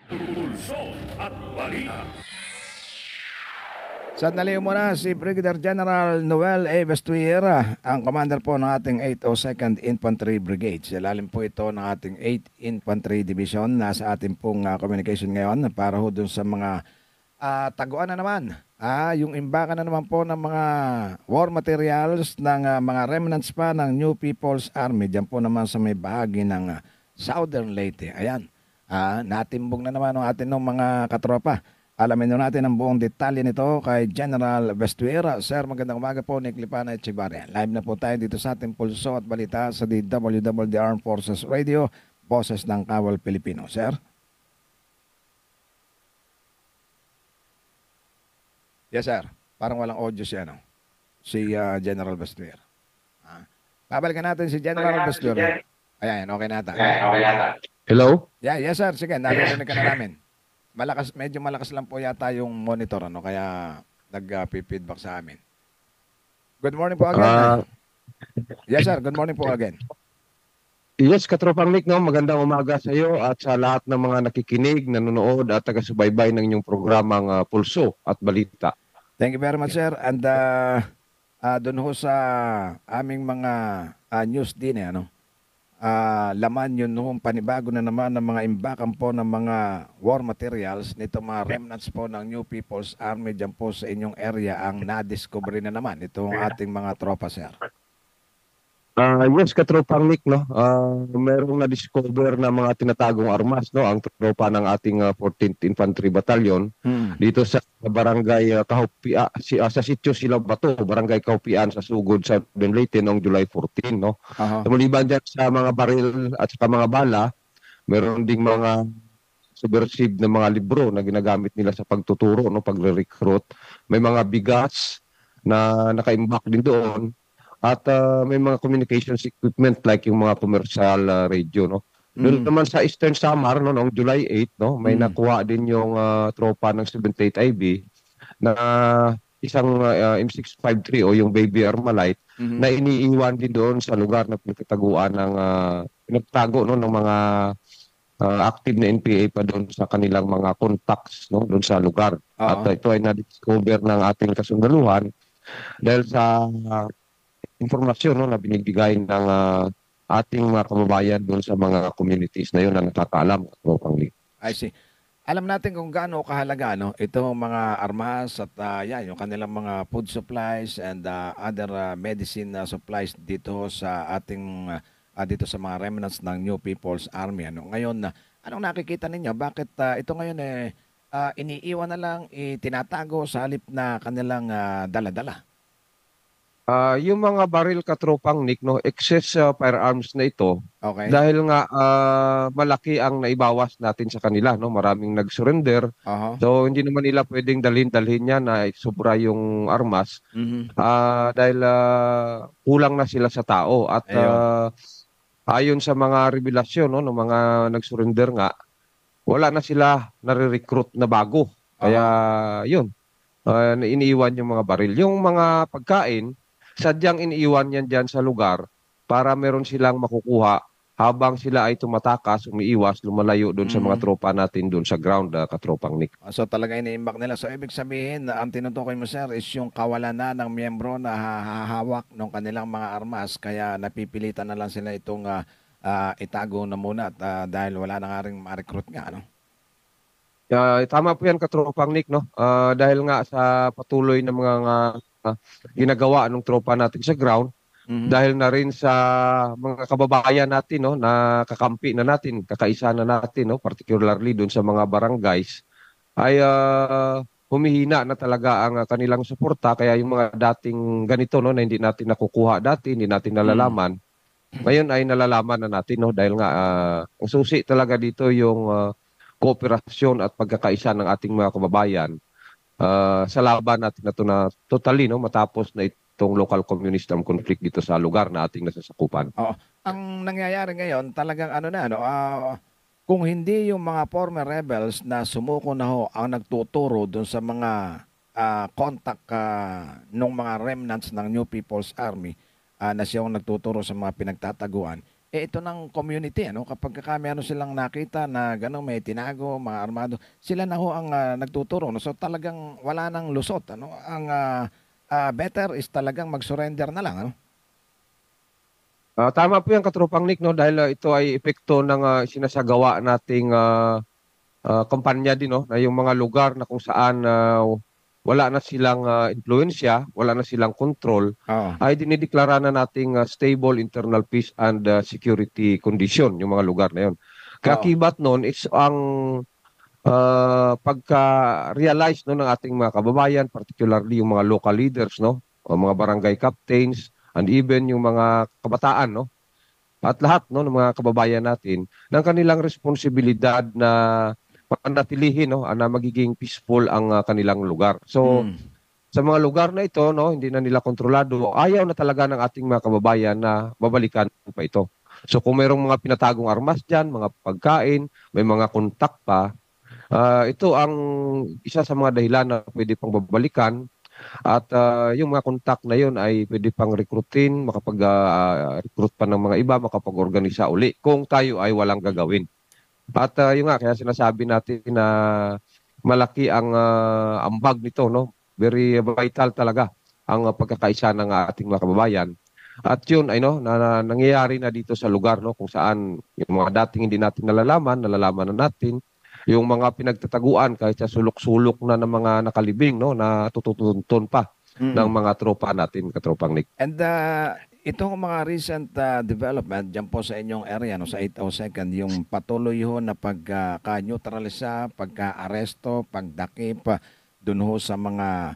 Pulso at balita. Sandali muna si Brigadier General Noel A. Vestuera, ang commander po ng ating 802nd Infantry Brigade. Sa ilalim po ito ng ating 8th Infantry Division. Nasa ating pong communication ngayon para ho dun sa mga taguan na naman. Yung imbakan na naman po ng mga war materials ng mga remnants pa ng New People's Army. Diyan po naman sa may bahagi ng Southern Leyte. Ayan, natimbog na naman ang ating ng mga katropa. Alamin na natin ang buong detalye nito kay General Vestuera. Sir, magandang umaga po, Nick Lipana Echevarria. Live na po tayo dito sa ating pulso at balita sa DWWD Armed Forces Radio, Boses ng Kawal Pilipino. Sir? Yes, sir. Parang walang audio siya, no? Si General Vestuera. Babalikan natin si General Vestuera. Ayan, okay na ata. Hello? Yeah, yes, sir. Sige, naririnig ka na namin. Medyo malakas lang po yata yung monitor, ano, kaya nag-feedback sa amin. Good morning po again. Yes, sir. Good morning po again. Yes, Katropang Nick, no? Magandang umaga sa iyo at sa lahat ng mga nakikinig, nanonood at taga-subaybay ng inyong programang Pulso at Balita. Thank you very much, sir. And doon ho sa aming mga news din, ano, laman yun noong panibago na naman ng mga imbakan po ng mga war materials nito mga remnants po ng New People's Army dyan po sa inyong area ang na-discovery na naman itong ating mga tropa, sir. Yes, Katropang Nick, no? Merong na-discover na mga tinatagong armas, no? Ang tropa ng ating 14th Infantry Battalion dito sa barangay Kahupia, sa sitio Silaw Bato, barangay Kahupian sa Sugod sa Leyte noong July 14, no? Maliban dyan sa mga baril at sa mga bala, meron ding mga subversive na mga libro na ginagamit nila sa pagtuturo, no? Pagre-recruit. May mga bigas na nakaimbak din doon. At may mga communications equipment like yung mga commercial radio, no. Doon naman sa Eastern Samar, no, noong July 8, no, may nakuha din yung tropa ng 78 IB na isang M653 o yung Baby Armalite na iniiwan din doon sa lugar na pinagtaguan ng pinagtago, no, ng mga active na NPA pa doon sa kanilang mga contacts, no, doon sa lugar. At ito ay na-discover ng ating kasundaluhan dahil sa informasyon, no, na binibigay ng ating mga kababayan doon sa mga communities na yun na nakakaalam. I see. Alam natin kung gaano kahalaga, no, itong mga armas at yung kanilang mga food supplies and other medicine supplies dito sa ating dito sa mga remnants ng New People's Army. Ano? Ngayon, anong nakikita ninyo? Bakit ito ngayon iniiwan na lang, itinatago sa halip na kanilang dala-dala? Yung mga baril, Katropang Nick, no, excess firearms na ito, okay, dahil nga malaki ang naibawas natin sa kanila, no, maraming nag-surrender. So hindi naman nila pwedeng dalhin niya na sobra yung armas dahil kulang na sila sa tao at ayon sa mga revelasyon, no, ng mga nag-surrender nga, wala na sila nare-recruit na bago. Kaya yun, iniiwan yung mga baril. Yung mga pagkain, sadyang iniiwan yan dyan sa lugar para meron silang makukuha habang sila ay tumatakas, umiiwas, lumalayo doon sa mga tropa natin doon sa ground, Katropang Nick. So talaga iniimbak nila. So ibig sabihin, ang tinutukoy mo, sir, is yung kawalan na ng miyembro na hahawak ng kanilang mga armas, kaya napipilitan na lang sila itong itago na muna at dahil wala na nga rin ma-recruit nga, ano? Tama po yan, Katropang Nick, no? Dahil nga sa patuloy na mga ginagawa ng tropa natin sa ground, dahil na rin sa mga kababayan natin, no, na kakampi na natin, kakaisa na natin, no, particularly doon sa mga barangays, ay humihina na talaga ang kanilang suporta. Kaya yung mga dating ganito, no, na hindi natin nakukuha dati, hindi natin nalalaman, ngayon ay nalalaman na natin, no, dahil nga ang susi talaga dito yung kooperasyon at pagkakaisa ng ating mga kababayan sa laban natin na ito na totally, no, matapos na itong local communist conflict dito sa lugar na ating nasasakupan. Ang nangyayari ngayon, talagang ano na, no, kung hindi yung mga former rebels na sumuko na ho ang nagtuturo dun sa mga contact nung mga remnants ng New People's Army na siyang nagtuturo sa mga pinagtataguan, ito ng community, ano, kapag meron silang nakita na gano'n may tinago, mga armado, sila na ho ang nagtuturo. No? So talagang wala nang lusot. Ano? Ang better is talagang mag-surrender na lang. Ano? Tama po yan, Katropang Nick, no? Dahil ito ay epekto ng sinasagawa nating kampanya din, no? Na yung mga lugar na kung saan wala na silang influensya, wala na silang control, Oo. ay dinideklara na nating stable internal peace and security condition, yung mga lugar na yun. Oo. Kakibat nun, it's ang pagka-realize no, ng ating mga kababayan, particularly yung mga local leaders, no? O mga barangay captains, and even yung mga kabataan, no? At lahat no ng mga kababayan natin ng kanilang responsibilidad na panatilihin no na magiging peaceful ang kanilang lugar. So Mm. sa mga lugar na ito no hindi na nila kontrolado, ayaw na talaga ng ating mga kababayan na babalikan pa ito. So kung mayroong mga pinatagong armas diyan, mga pagkain, may mga kontak pa, ito ang isa sa mga dahilan na pwede pang babalikan. At yung mga kontak na yun ay pwede pang rekrutin, makapag-recruit pa ng mga iba, makapag-organisa uli kung tayo ay walang gagawin. At yun nga, kaya sinasabi natin na malaki ang ambag nito, no? Very vital talaga ang pagkakaisa ng ating mga kababayan. At yun ay no, nangyayari na dito sa lugar no, kung saan yung mga dating hindi natin nalalaman na natin. Yung mga pinagtataguan kahit sa sulok-sulok na ng mga nakalibing no na tututuntun pa ng Mm. mga tropa natin, Katropang Nick. And itong mga recent development dyan po sa inyong area, no, sa 802nd, yung patuloy ho na pagka-neutralisa, pagka-aresto, pagdakip, dun ho sa mga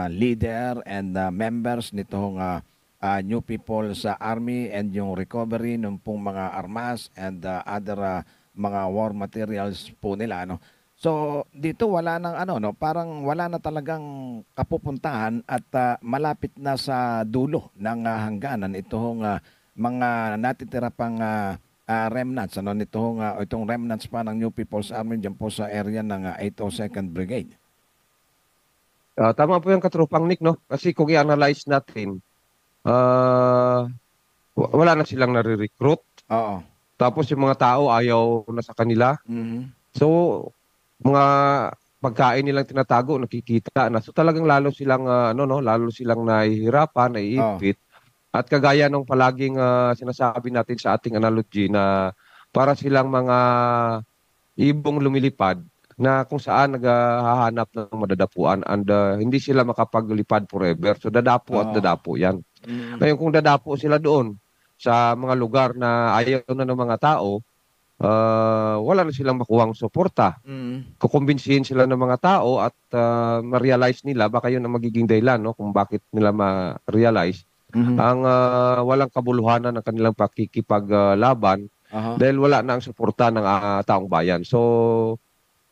leader and members nitong New People sa Army, and yung recovery ng pong mga armas and other mga war materials po nila, ano. So dito wala nang ano, no, parang wala na talagang kapupuntahan at malapit na sa dulo ng hangganan itong mga natitira pang remnants, ano, nitong itong remnants pa ng New People's Army diyan po sa area ng 802nd Brigade. Tama po yung Katropang Nick, no? Kasi kung i-analyze natin, ah, wala na silang nare-recruit. Oo. Tapos yung mga tao ayaw na sa kanila. Mhm. So, mga pagkain nilang tinatago, nakikita na. So talagang lalo silang ano no, lalo silang nahihirapan, Oh. naiipit. At kagaya nung palaging sinasabi natin sa ating analogy na para silang mga ibong lumilipad na kung saan naghahanap ng madadapuan and hindi sila makapaglipad forever. So dadapo at Oo. dadapo 'yan. Mhm. Ngayon kung dadapo sila doon sa mga lugar na ayaw na ng mga tao, wala na silang makuhang suporta. Mhm. Kukumbinsihin sila ng mga tao at ma-realize nila, baka yun ang magiging dahilan no, kung bakit nila ma-realize Mhm. ang walang kabuluhanan ng kanilang pakikipaglaban Aha. dahil wala na ang suporta ng taong bayan. So,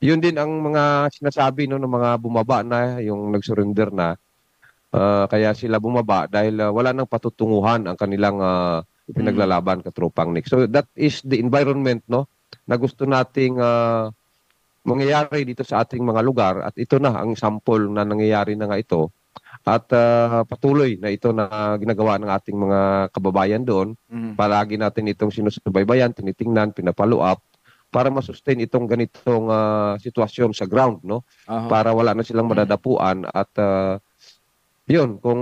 yun din ang mga sinasabi no, ng mga bumaba na, yung nag-surrender na, kaya sila bumaba dahil wala nang patutunguhan ang kanilang pinaglalaban, Katropang Nick. So that is the environment no na gusto nating mangyayari dito sa ating mga lugar, at ito na ang sample na nangyayari na nga ito, at patuloy na ito na ginagawa ng ating mga kababayan doon. Mhm. Palagi natin itong sinusubaybayan, tinitingnan, pinapalo up para masustain itong ganitong sitwasyon sa ground no, Aha. para wala na silang madadapuan. At yun, kung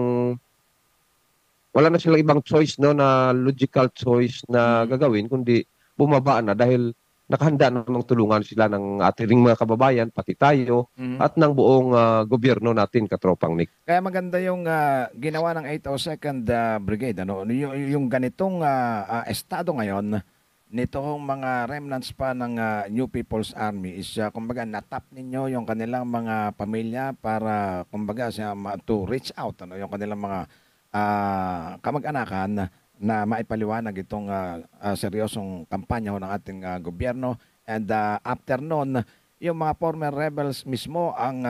wala na silang ibang choice no na logical choice na gagawin kundi bumaba na, dahil nakahanda namang tulungan sila ng ating mga kababayan, pati tayo, Mhm. at ng buong gobyerno natin, Katropang Nick. Kaya maganda yung ginawa ng 802nd Brigade, ano, yung ganitong estado ngayon nitong mga remnants pa ng New People's Army is kumbaga natap ninyo yung kanilang mga pamilya para kumbaga to reach out, ano, yung kanilang mga kamag-anakan na maipaliwanag itong seryosong kampanya ho ng ating gobyerno. And after noon, yung mga former rebels mismo ang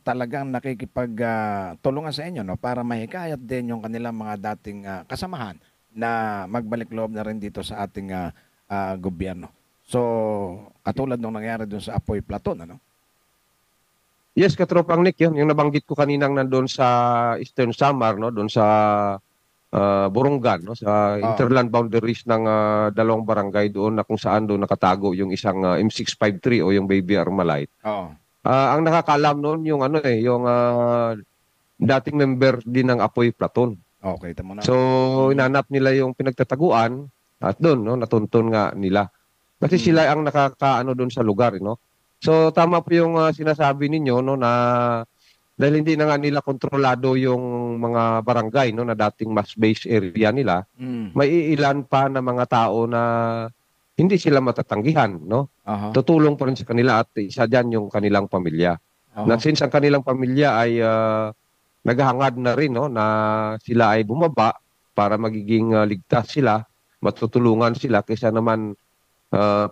talagang nakikipagtulungan sa inyo, no, para mahikayat din yung kanilang mga dating kasamahan na magbalik loob na rin dito sa ating gobyerno. So, katulad nung nangyari dun sa Apoy Platoon, ano? Yes, Katropang Nick, yun. Yung nabanggit ko kaninang nandun sa Eastern Samar, no, doon sa Borongan, no, sa interland boundaries ng dalawang barangay doon na kung saan doon nakatago yung isang M653 o yung Baby Armalite. Oo. Ang nakakaalam noon yung yung dating member din ng Apoy Platon. Okay, tama na. So, inanap nila yung pinagtataguan at doon, no, natuntun nga nila. Kasi sila ang nakakaano doon sa lugar, no. So, tama po yung sinasabi ninyo, no, na dahil hindi na nga nila kontrolado yung mga barangay, no, na dating mass base area nila, may ilan pa na mga tao na hindi sila matatanggihan, no. Tutulong pa rin sa kanila at isa dyan yung kanilang pamilya. Na since ang kanilang pamilya ay naghahangad na rin, no, na sila ay bumaba para magiging ligtas sila, matutulungan sila kaysa naman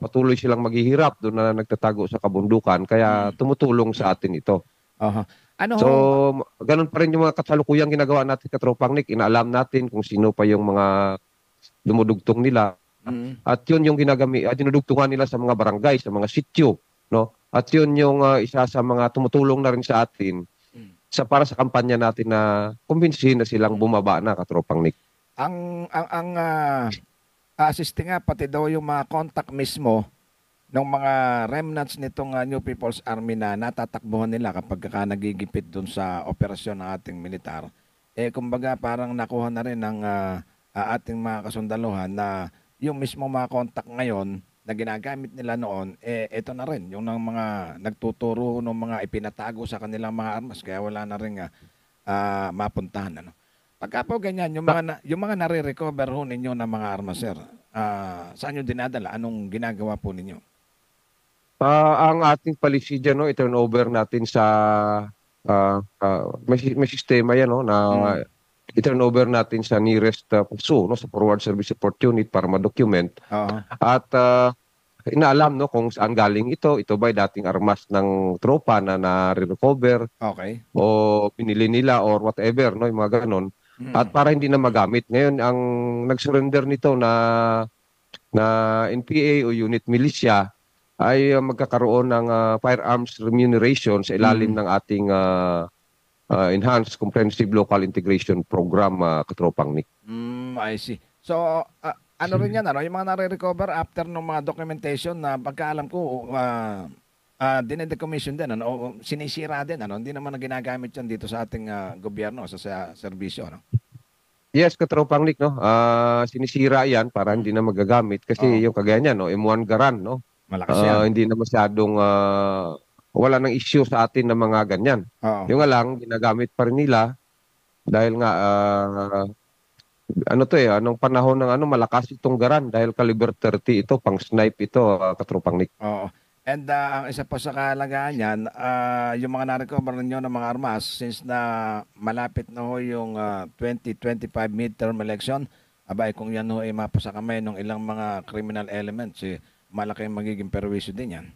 patuloy silang maghihirap doon na nagtatago sa kabundukan. Kaya tumutulong sa atin ito. Ano So, ganun pa rin yung mga kasalukuyang ginagawa natin katropang Nick. Inaalam natin kung sino pa yung mga dumudugtong nila. At yun yung dinudugtungan nila sa mga barangay, sa mga sityo, no? At yun yung isa sa mga tumutulong na rin sa atin para sa kampanya natin na kumbinsihin na silang bumaba na katropang Nick. ang assisting nga pati daw yung mga contact mismo ng mga remnants nitong New People's Army na natatakbuhan nila kapag nagigipit dun sa operasyon ng ating militar. Kumbaga parang nakuha na rin ng ating mga kasundaluhan na yung mismo mga contact ngayon na ginagamit nila noon, ito na rin, yung ng mga nagtuturo ng mga ipinatago sa kanilang mga armas, kaya wala na rin mapuntahan. Ano? Pagka po ganyan, yung mga nare-recover ho ninyo ng mga armas, sir, saan nyo dinadala? Anong ginagawa po ninyo? Ang ating policy dyan, no, i-turn over natin sa may sistema yan, no, na i-turn over natin sa nearest PSU, no, sa Forward Service Support Unit para ma-document. At inaalam, no, kung saan galing ito. Ito ba'y dating armas ng tropa na na-recover? Okay. O pinili nila or whatever, no, yung mga ganon. At para hindi na magamit. Ngayon, ang nag-surrender nito na NPA o unit militia ay magkakaroon ng firearms remuneration sa ilalim ng ating Enhanced Comprehensive Local Integration Program, katropang Nick. I see. So, ano rin yan, ano? Yung mga nare-recover after ng mga documentation na pagkaalam ko, dinedecommission din, ano? O sinisira din, ano? Hindi naman na ginagamit yan dito sa ating gobyerno, sa serbisyo, ano? Yes, katropang Nick, no? Sinisira yan para hindi na magagamit kasi yung kagaya niya, no? M1 Garan, no? Malakas yan. Hindi na masyadong wala nang issue sa atin ng mga ganyan. Yung nga lang, ginagamit pa rin nila dahil nga anong panahon ng malakas itong Garan dahil caliber 30 ito, pang snipe ito, katropang Nick. And ang isa pa sa kahalagahan yan, yung mga na-recover ninyo ng mga armas, since na malapit na ho yung 2025 midterm election, abay kung yan ho ay mapasa kamay ng ilang mga criminal elements, malaki magiging perwisyo din yan.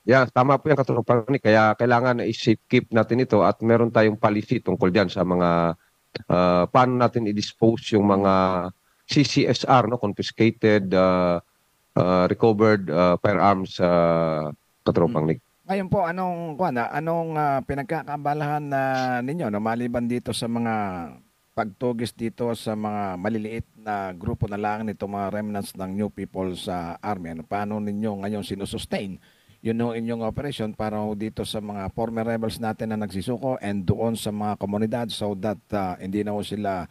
Yeah, tama po yan, katropang Nick. Kaya kailangan na i-safe keep natin ito at meron tayong policy tungkol dyan sa mga paano natin i-dispose yung mga CCSR, no, confiscated, recovered firearms, katropang Nick. Ngayon po, anong pinagkakabalahan ninyo na maliban dito sa mga pagtugis dito sa mga maliliit na grupo na lang nito mga remnants ng New People's Army? Ano, paano ninyo ngayon sinusustain yun yung inyong operation para dito sa mga former rebels natin na nagsisuko and doon sa mga komunidad so that hindi na sila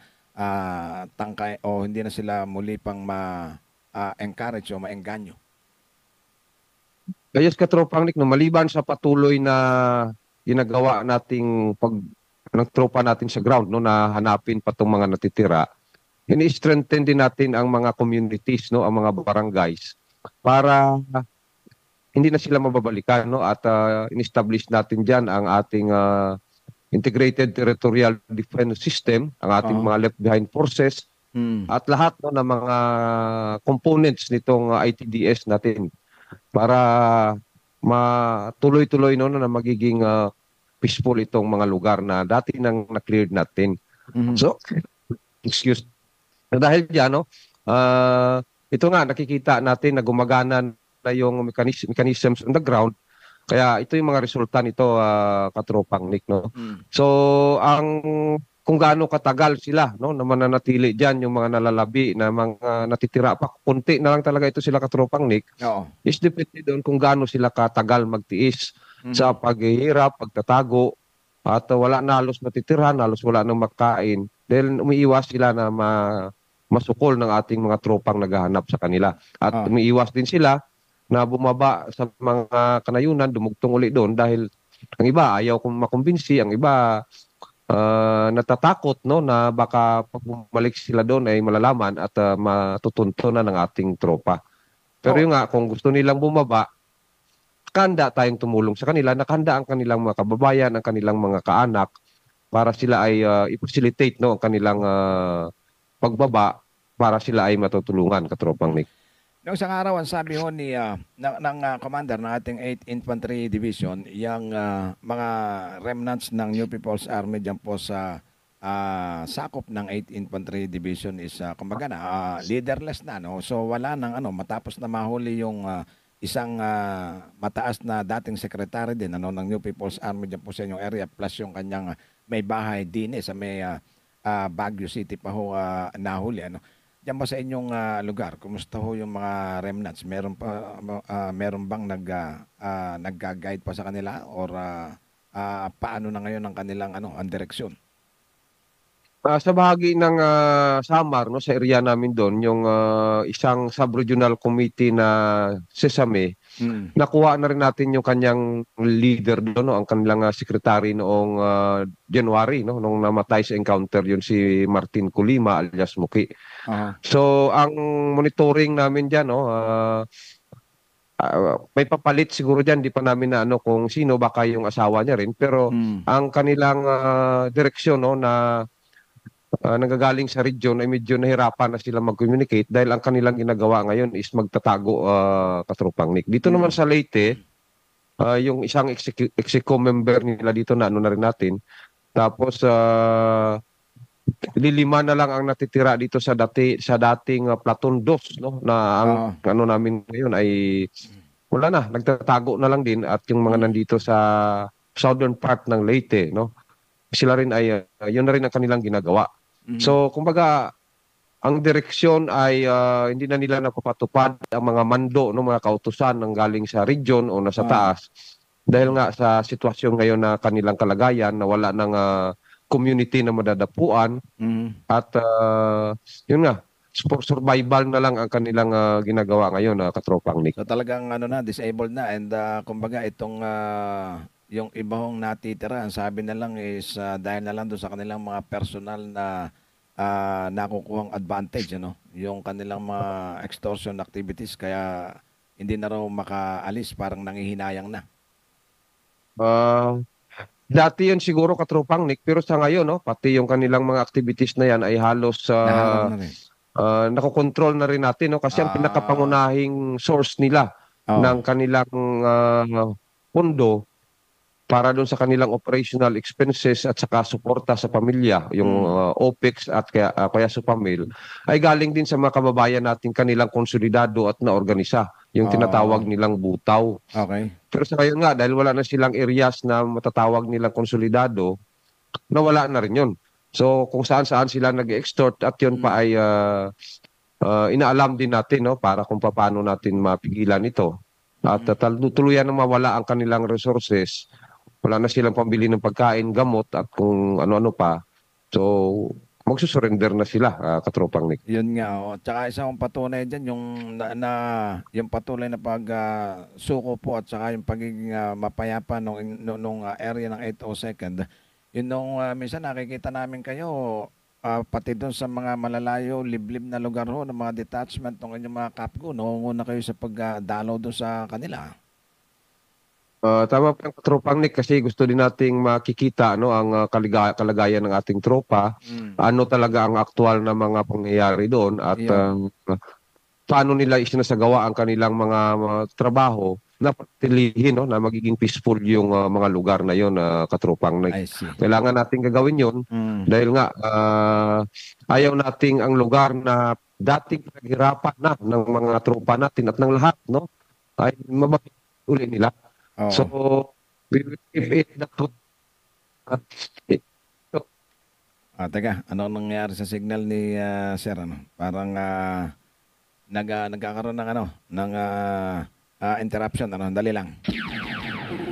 tangkay o hindi na sila muli pang ma-encourage o ma-engganyo? Yes, katropang Nick, no, maliban sa patuloy na ginagawa nating ng tropa natin sa ground, no, na hanapin pa itong mga natitira, ini-strengthen din natin ang mga communities, no, ang mga barangays para hindi na sila mababalikan, no, at in-establish natin diyan ang ating integrated territorial defense system, ang ating mga left behind forces at lahat, no, ng mga components nitong ITDS natin para matuloy-tuloy, no, na magiging peaceful itong mga lugar na dati nang na-cleared natin. So, dahil diyan, no, ito nga nakikita natin na gumagana na yung mechanisms on the ground. Kaya ito yung mga resulta nito, katropang Nick, no. So ang kung gaano katagal sila, no, na mananatili diyan yung mga nalalabi na mga natitira pa. Kunti na lang talaga ito sila katropang Nick. Oo. Is depende doon kung gaano sila katagal magtiis sa Mhm. paghihirap, pagtatago, at wala na halos natitirahan, halos wala nang makain. Dahil umiiwas sila na masukol ng ating mga tropang naghahanap sa kanila. At Ah. umiiwas din sila na bumaba sa mga kanayunan, dumugtong uli doon dahil ang iba ayaw kong makumbinsi, ang iba natatakot, no, na baka pag bumalik sila doon ay malalaman at matutuntunan ng ating tropa. Pero Oh. yung nga, kung gusto nilang bumaba, nakahanda tayong tumulong sa kanila, nakahanda ang kanilang mga kababayan, ang kanilang mga kaanak para sila ay i-facilitate, no, ang kanilang pagbaba para sila ay matutulungan, katropang Nick. Noong isang araw, ang sabi ho ni commander ng ating 8th Infantry Division, yung mga remnants ng New People's Army dyan po sa sakop ng 8th Infantry Division is kumbaga na leaderless na, no? So wala nang ano, matapos na mahuli yung isang mataas na dating secretary din ano ng New People's Army dyan po sa inyong area, plus yung kanyang may bahay din sa may Baguio City pa ho nahuli, ano. Diyan ba sa inyong lugar, kumusta ho yung mga remnants? Meron bang nagga-guide pa sa kanila or paano na ngayon ang kanilang ang direksyon? Sa bahagi ng Samar, no, sa area namin doon, yung isang sub-regional committee na Sesame, Mm. nakuha na rin natin yung kanyang leader doon, no, ang kanilang secretary noong January, no, nung namatay sa encounter yun si Martin Colima alias Muki. Aha. So ang monitoring namin diyan, no, may papalit siguro diyan, di pa namin na ano kung sino, baka yung asawa niya rin, pero Mm. ang kanilang direksyon, no, na nanggagaling sa region ay medyo nahirapan na sila mag-communicate dahil ang kanilang ginagawa ngayon is magtatago, katropang Nick. Dito naman Mm. sa Leyte, yung isang execo member nila dito na ano na rin natin. Tapos lilima na lang ang natitira dito sa dating platoon 2, no, na ang Oo. ano namin ngayon ay wala na, nagtatago na lang din, at yung mga Mm. nandito sa southern part ng Leyte, no, sila rin ay yun na rin ang kanilang ginagawa. Mm. So, kumbaga, ang direksyon ay hindi na nila napapatupad ang mga mando, no, mga kautusan ng galing sa region o nasa Ah. taas. Dahil nga sa sitwasyon ngayon na kanilang kalagayan na wala ng community na madadapuan Mm. at yun nga, for survival na lang ang kanilang ginagawa ngayon, katropang Nick. So talagang disabled na, and kumbaga itong yung iba hong natitira, ang sabi na lang is dahil na lang doon sa kanilang mga personal na nakukuhang advantage, ano, yung kanilang mga extortion activities, kaya hindi na raw makaalis, parang nangihinayang na. Ah, dati yun siguro, katropang Nick, pero sa ngayon, no, pati yung kanilang mga activities na yan ay halos Naharang na rin. nakokontrol na rin natin, no, kasi ang Ah. pinakapangunahing source nila Oo. ng kanilang pondo para doon sa kanilang operational expenses at saka suporta sa pamilya, yung OPEX at kaya Supamil, ay galing din sa mga kababayan natin kanilang konsolidado at naorganisa, yung tinatawag nilang butaw. Okay. Pero sa ngayon nga, dahil wala na silang areas na matatawag nilang konsolidado, nawala na rin yun. So kung saan-saan sila nag-extort, at yun pa ay inaalam din natin, no, para kung paano natin mapigilan ito. At tuluyan na mawala ang kanilang resources, wala na silang pambili ng pagkain, gamot at kung ano-ano pa. So magsusurrender na sila, katropang Nick. Yun nga, oh. Tsaka isang patunay dyan, yung, yung patuloy na suko po, at saka yung pagiging mapayapa nung area ng 802nd. Yun nung minsan nakikita namin kayo, pati doon sa mga malalayo, liblib na lugar ho, ng mga detachment ng inyong mga kapgo, nangunguna kayo sa pagdalaw doon sa kanila. Tama po yung katropang Nick, kasi gusto din nating makikita, no, ang kalagayan ng ating tropa, ano talaga ang aktual na mga pangyayari doon, at paano nila isinasagawa ang kanilang mga trabaho na patilihin, no, na magiging peaceful yung mga lugar na yon, katropang Nick. I see. Kailangan nating gagawin yon dahil nga ayaw nating ang lugar na dating pinaghirapan na ng mga tropa natin at ng lahat, no, ay mabalik uli nila. Oo. So, we will keep it that way. Teka, ano nangyari sa signal ni Sir? Ano? Parang nagkakaroon ng interruption. Ano? Dali lang.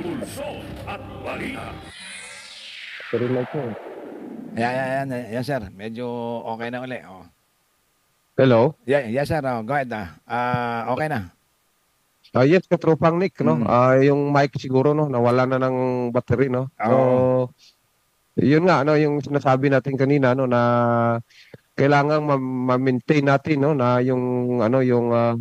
Pulso at balita. Pero lang po. Yan, sir. Medyo okay na uli. Oh. Hello? Yeah, sir. Oh, go ahead. Okay na. Yes, katropang Nick, no? Mm. Yung mic siguro, no? Nawala na ng battery, no? So, Oo. yun nga, no? Yung sinasabi natin kanina, no? Na kailangan ma-maintain natin, no? Na yung, uh,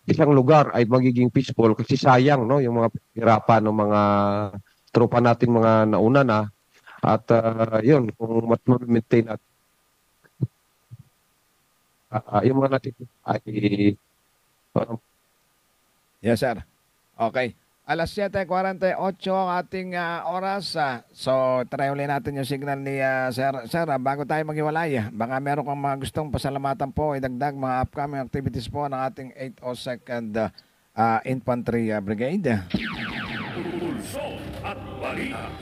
isang lugar ay magiging peaceful kasi sayang, no? Yung mga hirapan ng mga tropa natin, mga nauna na. At yun, kung ma-maintain natin, yung mga natin ay Yes, sir. Okay. Alas 7:48 ang ating oras. So, try ulit natin yung signal ni Sir. Sir, bago tayo maghiwalay, baka meron kang mga gustong pasalamatan po, idagdag mga upcoming activities po ng ating 802nd Infantry Brigade. Pulso at balita.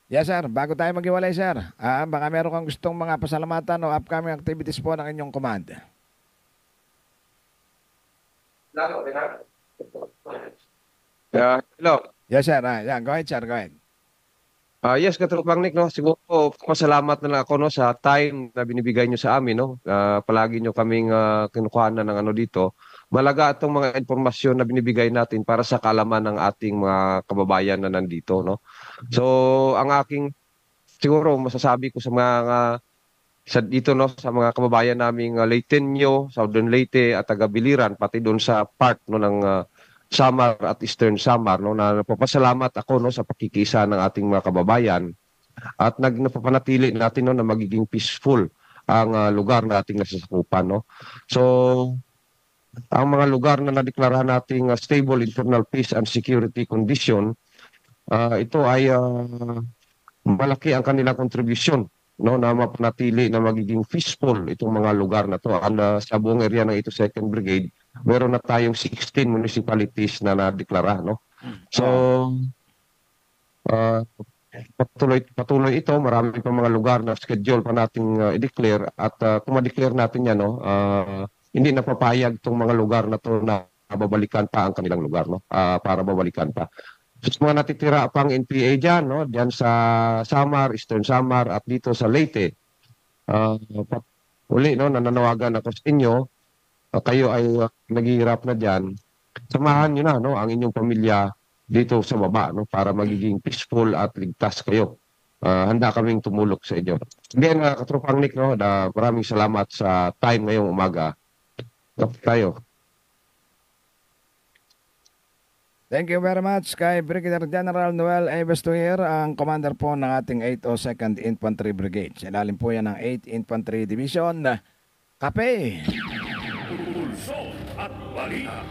Yes, sir. Bago tayo maghiwalay, sir, baka meron kang gustong mga pasalamatan o upcoming activities po ng inyong command. hello. Yes, sir. Go ahead, sir. Go ahead. Yes, katropang Nick, no? Siguro pasalamat na lang ako, no, sa time na binibigay nyo sa amin, no? Palagi nyo kaming kinukuhanan ng ano dito. Malaga itong mga impormasyon na binibigay natin para sa kaalaman ng ating mga kababayan na nandito, no? So, ang aking siguro masasabi ko sa mga sa dito, no, sa mga kababayan naming Leyteño, Southern Leyte at taga Biliran, pati doon sa part, no, ng Samar at Eastern Samar, no, na napapasalamat ako, no, sa pakikisa ng ating mga kababayan at napapanatili natin, no, na magiging peaceful ang lugar na ating nasasakupan, no. So ang mga lugar na nadeklara nating stable internal peace and security condition, ito ay malaki ang kanilang contribution, no, na mapanatili na magiging peaceful itong mga lugar na to. Sa buong area ng 82nd Brigade, meron na tayong 16 municipalities na nadeklara, no. So patuloy ito, marami pa mga lugar na schedule pa nating i-declare at kung ma-declare natin yan, no, hindi napapayag itong mga lugar na to na babalikan pa ang kanilang lugar, no, para babalikan pa. So, mga natitira pang NPA dyan, no, dyan sa Samar, Eastern Samar at dito sa Leyte, uli, no, nananawagan ako sa inyo, kayo ay naghihirap na dyan, samahan nyo na, no, ang inyong pamilya dito sa baba, no, para magiging peaceful at ligtas kayo. Handa kaming tumulong sa inyo. Again, katropang Nick, no, maraming salamat sa time ngayong umaga. Tayo. Thank you very much kay Brigadier General Noel Eves Tuyer, ang commander po ng ating 802nd Infantry Brigade. Ilalim po yan ng 8th Infantry Division. Kape! Pulso at balita.